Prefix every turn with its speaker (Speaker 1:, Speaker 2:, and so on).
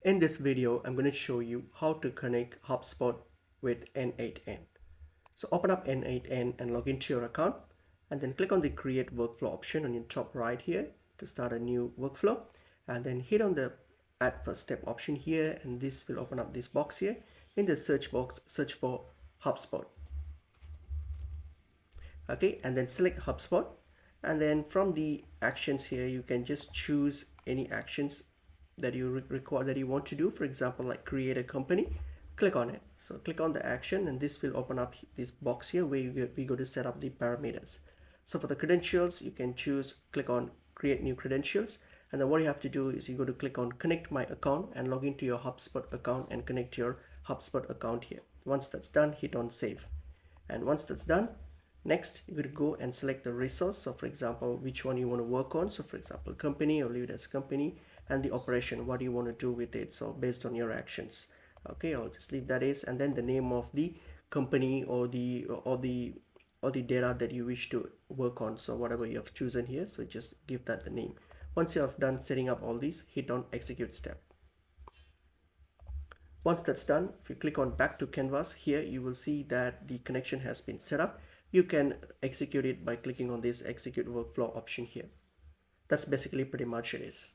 Speaker 1: In this video, I'm going to show you how to connect HubSpot with N8N. So open up N8N and log into your account and then click on the create workflow option on your top right here to start a new workflow, and then hit on the add first step option here, and this will open up this box here. In the search box, search for HubSpot. Okay, and then select HubSpot, and then from the actions here you can just choose any actions that you require, that you want to do. For example, like create a company, click on it. So click on the action and this will open up this box here where we go to set up the parameters. So for the credentials, you can choose, click on create new credentials, and then what you have to do is you go to click on connect my account and log into your HubSpot account and connect your HubSpot account here. Once that's done, hit on save. And once that's done, next you could go and select the resource. So for example, which one you want to work on. So for example, company, or leave it as company, and the operation, what do you want to do with it, so based on your actions. Okay, I'll just leave that as, and then the name of the company or the data that you wish to work on, so whatever you have chosen here, so just give that the name. Once you have done setting up all these, hit on execute step. Once that's done, if you click on back to canvas here, you will see that the connection has been set up. You can execute it by clicking on this execute workflow option here. That's basically pretty much it is.